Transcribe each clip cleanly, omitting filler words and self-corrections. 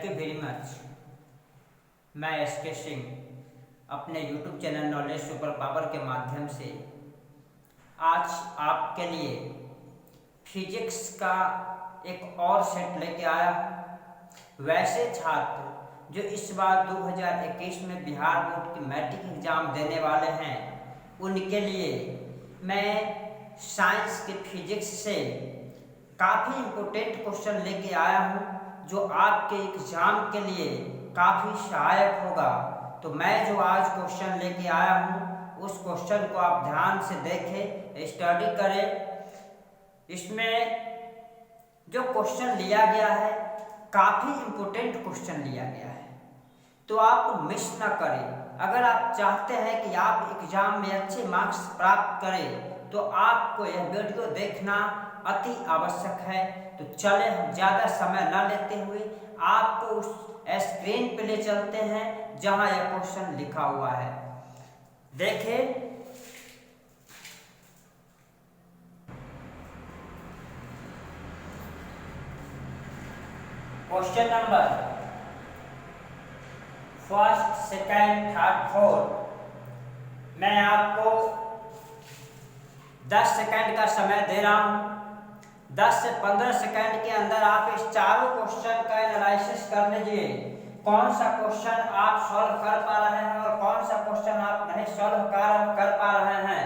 Thank you very much. मैं SK Singh अपने YouTube channel knowledge super power के माध्यम से आज आपके लिए फिजिक्स का एक और सेट लेके आया हूँ। वैसे छात्र जो इस बार 2021 में बिहार बोर्ड की मैट्रिक एग्जाम देने वाले हैं, उनके लिए मैं साइंस के फिजिक्स से काफ़ी इम्पोर्टेंट क्वेश्चन लेके आया हूँ, जो आपके एग्जाम के लिए काफ़ी सहायक होगा। तो मैं जो आज क्वेश्चन लेके आया हूँ, उस क्वेश्चन को आप ध्यान से देखें, स्टडी करें। इसमें जो क्वेश्चन लिया गया है काफ़ी इम्पोर्टेंट क्वेश्चन लिया गया है, तो आप मिस ना करें। अगर आप चाहते हैं कि आप एग्जाम में अच्छे मार्क्स प्राप्त करें, तो आपको यह वीडियो देखना अति आवश्यक है। तो चले हम ज़्यादा समय न लेते हुए आपको उस स्क्रीन पे ले चलते हैं जहां यह क्वेश्चन लिखा हुआ है। देखें, question number first, second, third, fourth. मैं आपको 10 सेकंड का समय दे रहा हूं। 10 से 15 सेकंड के अंदर आप इस चारों क्वेश्चन का एनालिसिस कर लीजिए। कौन सा क्वेश्चन आप सॉल्व कर पा रहे हैं और कौन सा क्वेश्चन आप नहीं सॉल्व कर पा रहे हैं।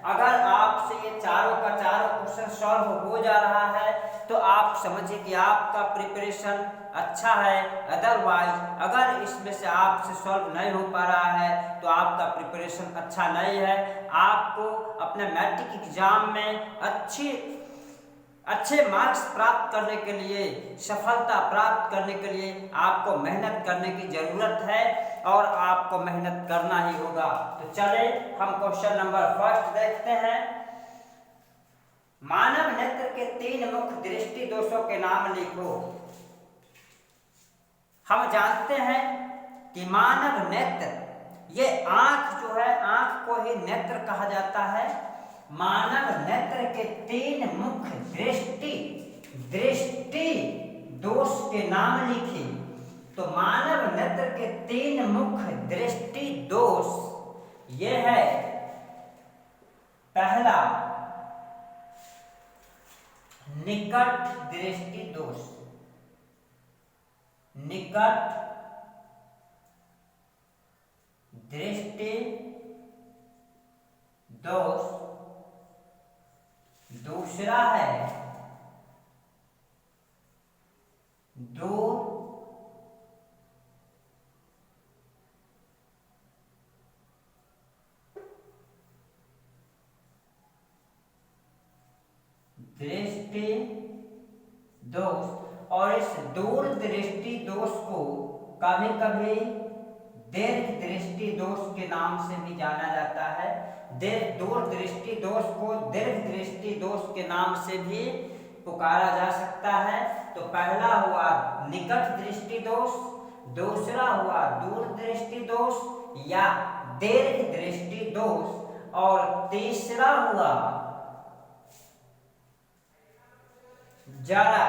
अगर आपसे ये चारों का चारों क्वेश्चन सॉल्व हो जा रहा है, तो आप समझिए कि आपका प्रिपरेशन अच्छा है। अदरवाइज अगर इसमें से आपसे सॉल्व नहीं हो पा रहा है, तो आपका प्रिपरेशन अच्छा नहीं है। आपको अपने मैट्रिक एग्जाम में अच्छे मार्क्स प्राप्त करने के लिए, सफलता प्राप्त करने के लिए आपको मेहनत करने की जरूरत है और आपको मेहनत करना ही होगा। तो चले हम क्वेश्चन नंबर फर्स्ट देखते हैं। मानव नेत्र के 3 मुख्य दृष्टि दोषों के नाम लिखो। हम जानते हैं कि मानव नेत्र, ये आंख जो है, आंख को ही नेत्र कहा जाता है। मानव नेत्र के 3 मुख्य दृष्टि दोष के नाम लिखिए। तो मानव नेत्र के 3 मुख्य दृष्टि दोष ये है। पहला, निकट दृष्टि दोष। निकट दृष्टि दोष। दूसरा है दूर दृष्टि दोष। और इस दूर दृष्टि दोष को कभी कभी दीर्घ दृष्टि दोष के नाम से भी जाना जाता है। दूर दृष्टि दोष को दीर्घ दृष्टि दोष के नाम से भी पुकारा जा सकता है। तो पहला हुआ निकट दृष्टि दोष, दूसरा हुआ दूर दृष्टि दोष या दीर्घ दृष्टि दोष, और तीसरा हुआ जरा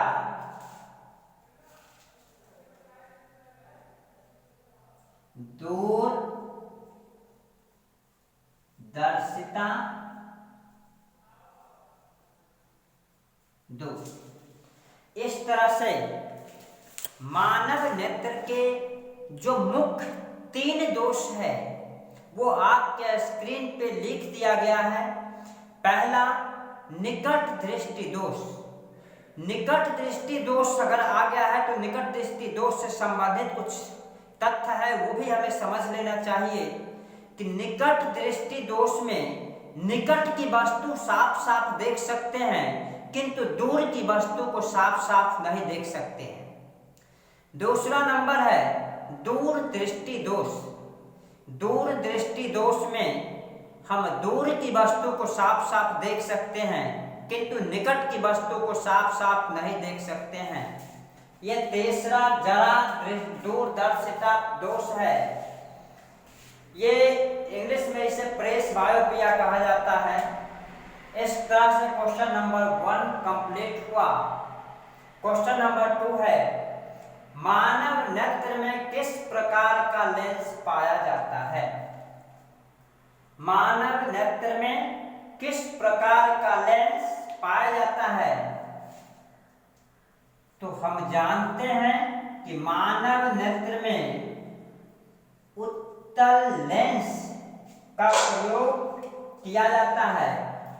दूर दर्शिता दोष। इस तरह से मानव नेत्र के जो मुख्य 3 दोष है, वो आपके स्क्रीन पे लिख दिया गया है। पहला, निकट दृष्टि दोष। निकट दृष्टि दोष अगर आ गया है, तो निकट दृष्टि दोष से संबंधित कुछ तथ्य है वो भी हमें समझ लेना चाहिए कि निकट दृष्टि दोष में निकट की वस्तु साफ साफ देख सकते हैं, किंतु दूर की वस्तु को साफ साफ नहीं देख सकते हैं। दूसरा नंबर है दूर दृष्टि दोष। दूर दृष्टि दोष में हम दूर की वस्तु को साफ साफ देख सकते हैं, किंतु निकट की वस्तु को साफ साफ नहीं देख सकते हैं। यह तीसरा जरा दूरदर्शिता दोष है। ये इंग्लिश में इसे प्रेस बायोपिया कहा जाता है। इस तरह से क्वेश्चन नंबर 1 कंप्लीट हुआ। क्वेश्चन नंबर 2 है मानव नेत्र में किस प्रकार का लेंस पाया जाता है? मानव नेत्र में किस प्रकार का लेंस पाया जाता है? तो हम जानते हैं कि मानव नेत्र में उत्तल लेंस का प्रयोग किया जाता है।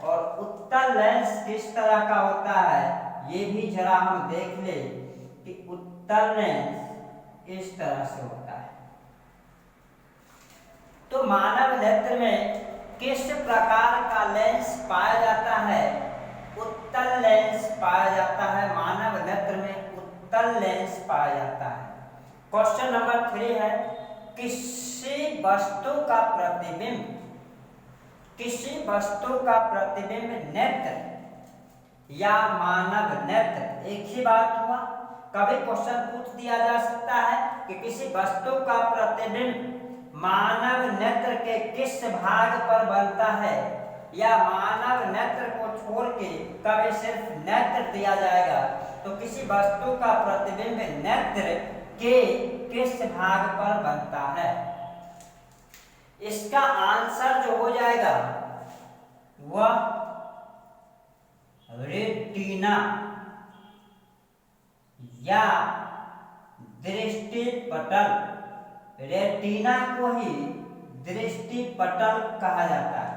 और उत्तल लेंस किस तरह का होता है ये भी जरा हम देख ले कि उत्तल लेंस इस तरह से होता है। तो मानव नेत्र में किस प्रकार का लेंस पाया जाता है? उत्तल लेंस पाया जाता है। मानव नेत्र में उत्तल लेंस पाया जाता है। क्वेश्चन नंबर 3 है, किसी वस्तु का प्रतिबिंब नेत्र या मानव नेत्र एक ही बात हुआ। कभी क्वेश्चन पूछ दिया जा सकता है कि किसी वस्तु का प्रतिबिंब मानव नेत्र के किस भाग पर बनता है, या मानव नेत्र को छोड़ के कभी सिर्फ नेत्र दिया जाएगा। तो किसी वस्तु का प्रतिबिंब नेत्र के किस भाग पर बनता है? इसका आंसर जो हो जाएगा वह रेटिना या दृष्टिपटल। रेटिना को ही दृष्टिपटल कहा जाता है।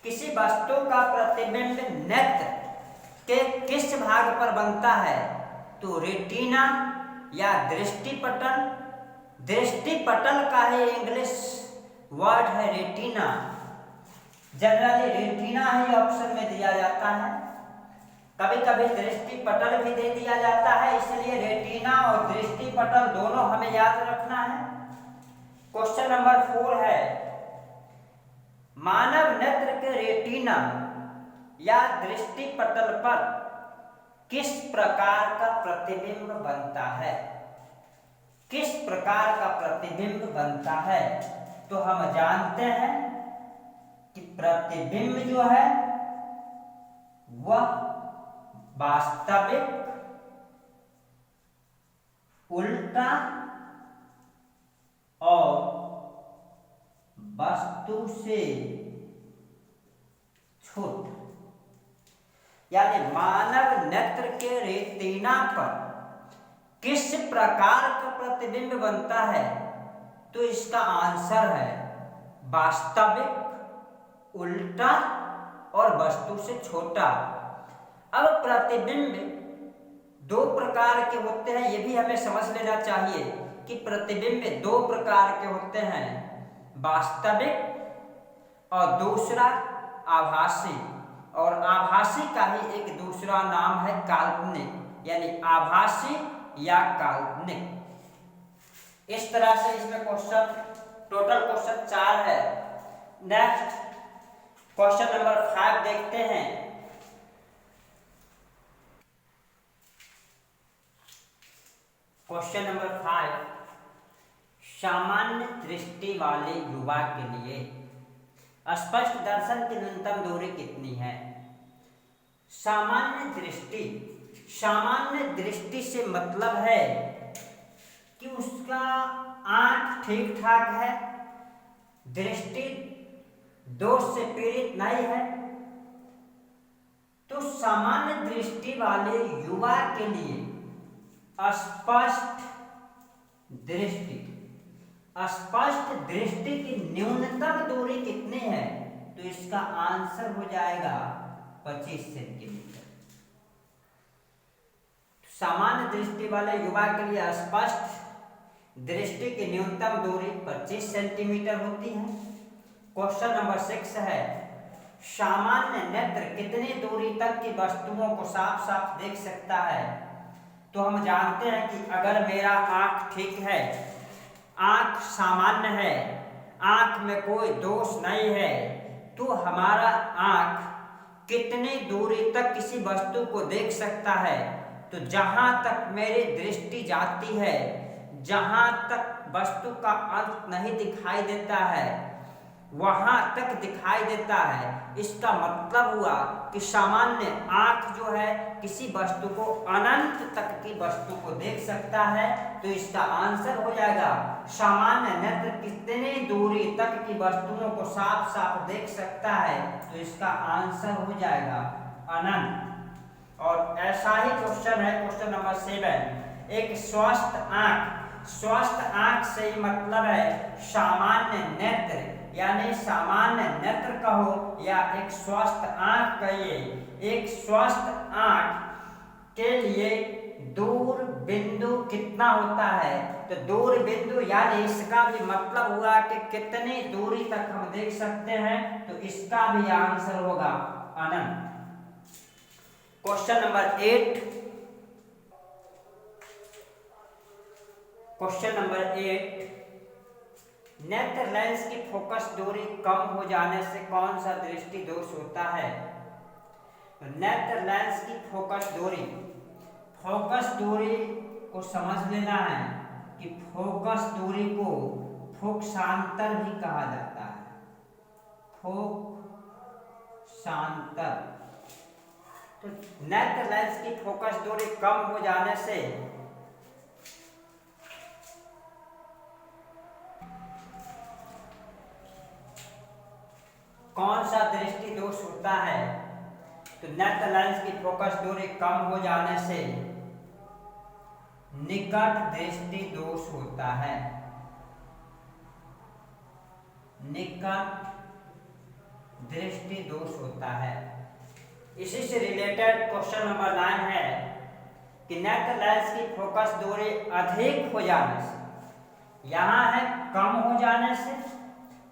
किसी वस्तु का प्रतिबिंब नेत्र के किस भाग पर बनता है? तो रेटिना या दृष्टिपटल। दृष्टिपटल का ही इंग्लिश वर्ड है रेटिना। जनरली रेटिना ही ऑप्शन में दिया जाता है, कभी कभी दृष्टिपटल भी दे दिया जाता है, इसलिए रेटिना और दृष्टिपटल दोनों हमें याद रखना है। क्वेश्चन नंबर 4 है, मानव नेत्र के रेटिना या दृष्टिपटल पर किस प्रकार का प्रतिबिंब बनता है? किस प्रकार का प्रतिबिंब बनता है? तो हम जानते हैं कि प्रतिबिंब जो है वह वास्तविक, उल्टा और वस्तु से छोटा, यानी मानव नेत्र के रेटिना पर किस प्रकार का प्रतिबिंब बनता है? तो इसका आंसर है वास्तविक, उल्टा और वस्तु से छोटा। अब प्रतिबिंब 2 प्रकार के होते हैं, ये भी हमें समझ लेना चाहिए कि प्रतिबिंब 2 प्रकार के होते हैं, वास्तविक और दूसरा आभासी। और आभासी का ही एक दूसरा नाम है काल्पनिक, यानी आभासी या काल्पनिक। इस तरह से इसमें क्वेश्चन, टोटल क्वेश्चन 4 है। नेक्स्ट क्वेश्चन नंबर 5 देखते हैं। क्वेश्चन नंबर 5, सामान्य दृष्टि वाले युवा के लिए स्पष्ट दर्शन की न्यूनतम दूरी कितनी है? सामान्य दृष्टि, सामान्य दृष्टि से मतलब है कि उसका आंख ठीक ठाक है, दृष्टि दोष से पीड़ित नहीं है। तो सामान्य दृष्टि वाले युवा के लिए स्पष्ट दृष्टि, स्पष्ट दृष्टि की न्यूनतम दूरी कितनी है? तो इसका आंसर हो जाएगा 25 सेंटीमीटर। सामान्य दृष्टि वाले युवा के लिए स्पष्ट दृष्टि की न्यूनतम दूरी 25 सेंटीमीटर होती है। क्वेश्चन नंबर 6 है, सामान्य नेत्र कितनी दूरी तक की वस्तुओं को साफ साफ देख सकता है? तो हम जानते हैं कि अगर मेरा आंख ठीक है, आंख सामान्य है, आंख में कोई दोष नहीं है, तो हमारा आंख कितनी दूरी तक किसी वस्तु को देख सकता है? तो जहां तक मेरी दृष्टि जाती है, जहां तक वस्तु का अंत नहीं दिखाई देता है, वहां तक दिखाई देता है। इसका मतलब हुआ कि सामान्य आंख जो है किसी वस्तु को अनंत तक की वस्तु को देख सकता है, तो इसका आंसर हो जाएगा सामान्य नेत्र कितनी दूरी तक की वस्तुओं को साफ साफ देख सकता है, तो इसका आंसर हो जाएगा अनंत। और ऐसा ही क्वेश्चन है क्वेश्चन नंबर 7। एक स्वस्थ आंख से ही मतलब है सामान्य नेत्र, यानी सामान्य नेत्र कहो या एक स्वस्थ आंख कहिए। एक स्वस्थ आंख के लिए दूर बिंदु कितना होता है, तो दूर बिंदु यानी इसका भी मतलब हुआ कि कितनी दूरी तक हम देख सकते हैं, तो इसका भी आंसर होगा अनंत। Question number 8। क्वेश्चन नंबर 8, नेत्र लेंस की फोकस दूरी कम हो जाने से कौन सा दृष्टि दोष होता है। तो नेत्र लेंस की फोकस दूरी को समझ लेना है कि फोकस दूरी को फोकसांतर भी कहा जाता है। फोकसांतर, तो नेत्र लेंस की फोकस दूरी कम हो जाने से कौन सा दृष्टि दोष होता है, तो नेत्र लेंस की फोकस दूरी कम हो जाने से निकट दृष्टि दोष होता है। निकट दृष्टि दोष होता है। इसी से रिलेटेड क्वेश्चन नंबर 9 है कि नेत्र लेंस की फोकस दूरी अधिक हो जाने से, यहां है कम हो जाने से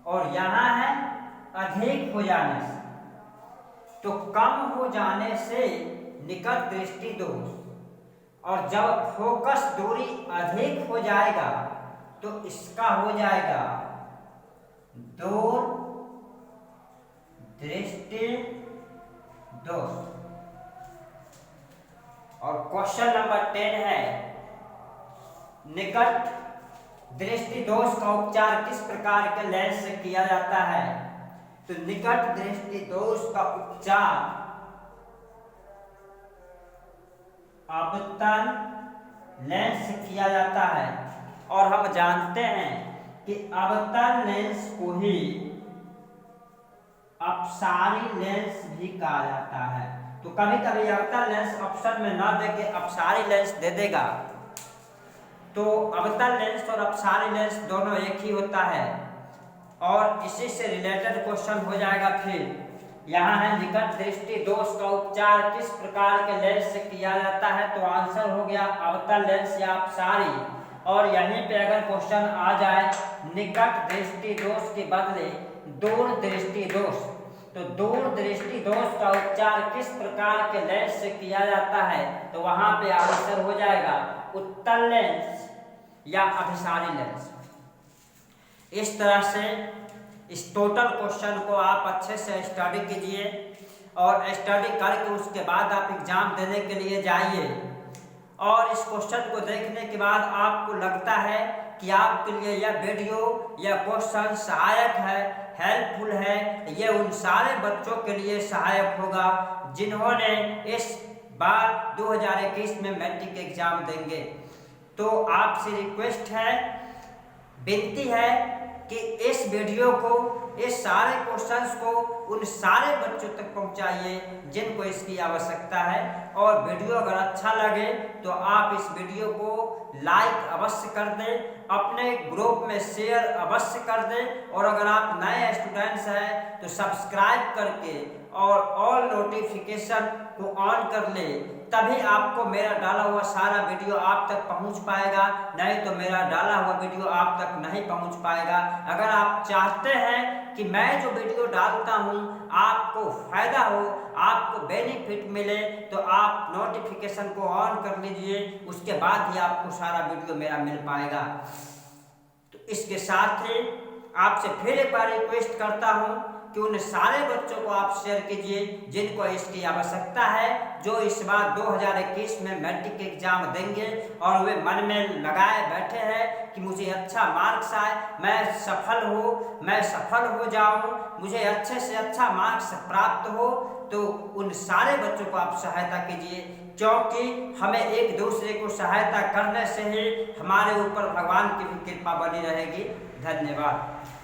और यहां है अधिक हो जाने से, तो कम हो जाने से निकट दृष्टि दोष, और जब फोकस दूरी अधिक हो जाएगा तो इसका हो जाएगा दूर दृष्टि दोष। और क्वेश्चन नंबर 10 है निकट दृष्टि दोष का उपचार किस प्रकार के लेंस से किया जाता है। तो निकट दृष्टि दोष का उपचार आपतन लेंस से किया जाता है, और हम जानते हैं कि आपतन लेंस को ही अपसारी लेंस भी कहा जाता है। तो कभी कभी आपतन लेंस ऑप्शन में ना देके अपसारी लेंस दे देगा, तो आपतन लेंस और अपसारी लेंस दोनों एक ही होता है। और इसी से रिलेटेड क्वेश्चन हो जाएगा। फिर यहाँ है निकट दृष्टि दोष का उपचार किस प्रकार के लेंस से किया जाता है, तो आंसर हो गया अवतल लेंस या अपसारी। और यहीं पे अगर क्वेश्चन आ जाए निकट दृष्टि दोष के बदले दूर दृष्टि दोष, तो दूर दृष्टि दोष का उपचार किस प्रकार के लेंस से किया जाता है, तो वहां पे आंसर हो जाएगा उत्तल लेंस या अभिसारी लेंस। इस तरह से इस टोटल क्वेश्चन को आप अच्छे से स्टडी कीजिए, और स्टडी करके उसके बाद आप एग्जाम देने के लिए जाइए। और इस क्वेश्चन को देखने के बाद आपको लगता है कि आपके लिए यह वीडियो या क्वेश्चन सहायक है, हेल्पफुल है, ये उन सारे बच्चों के लिए सहायक होगा जिन्होंने इस बार 2021 में मैट्रिक एग्जाम देंगे। तो आपसे रिक्वेस्ट है, विनती है कि इस वीडियो को, इस सारे क्वेश्चंस को उन सारे बच्चों तक पहुंचाइए जिनको इसकी आवश्यकता है। और वीडियो अगर अच्छा लगे तो आप इस वीडियो को लाइक अवश्य कर दें, अपने ग्रुप में शेयर अवश्य कर दें, और अगर आप नए स्टूडेंट्स हैं तो सब्सक्राइब करके और ऑल नोटिफिकेशन को ऑन कर ले, तभी आपको मेरा डाला हुआ सारा वीडियो आप तक पहुंच पाएगा, नहीं तो मेरा डाला हुआ वीडियो आप तक नहीं पहुंच पाएगा। अगर आप चाहते हैं कि मैं जो वीडियो डालता हूं आपको फायदा हो, आपको बेनिफिट मिले, तो आप नोटिफिकेशन को ऑन कर लीजिए, उसके बाद ही आपको सारा वीडियो मेरा मिल पाएगा। तो इसके साथ ही आपसे फिर एक बार रिक्वेस्ट करता हूँ कि उन सारे बच्चों को आप शेयर कीजिए जिनको इसकी आवश्यकता है, जो इस बार 2021 में मैट्रिक एग्जाम देंगे और वे मन में लगाए बैठे हैं कि मुझे अच्छा मार्क्स आए, मैं सफल हो जाऊं, मुझे अच्छे से अच्छा मार्क्स प्राप्त हो। तो उन सारे बच्चों को आप सहायता कीजिए, क्योंकि हमें एक दूसरे को सहायता करने से ही हमारे ऊपर भगवान की भी कृपा बनी रहेगी। धन्यवाद।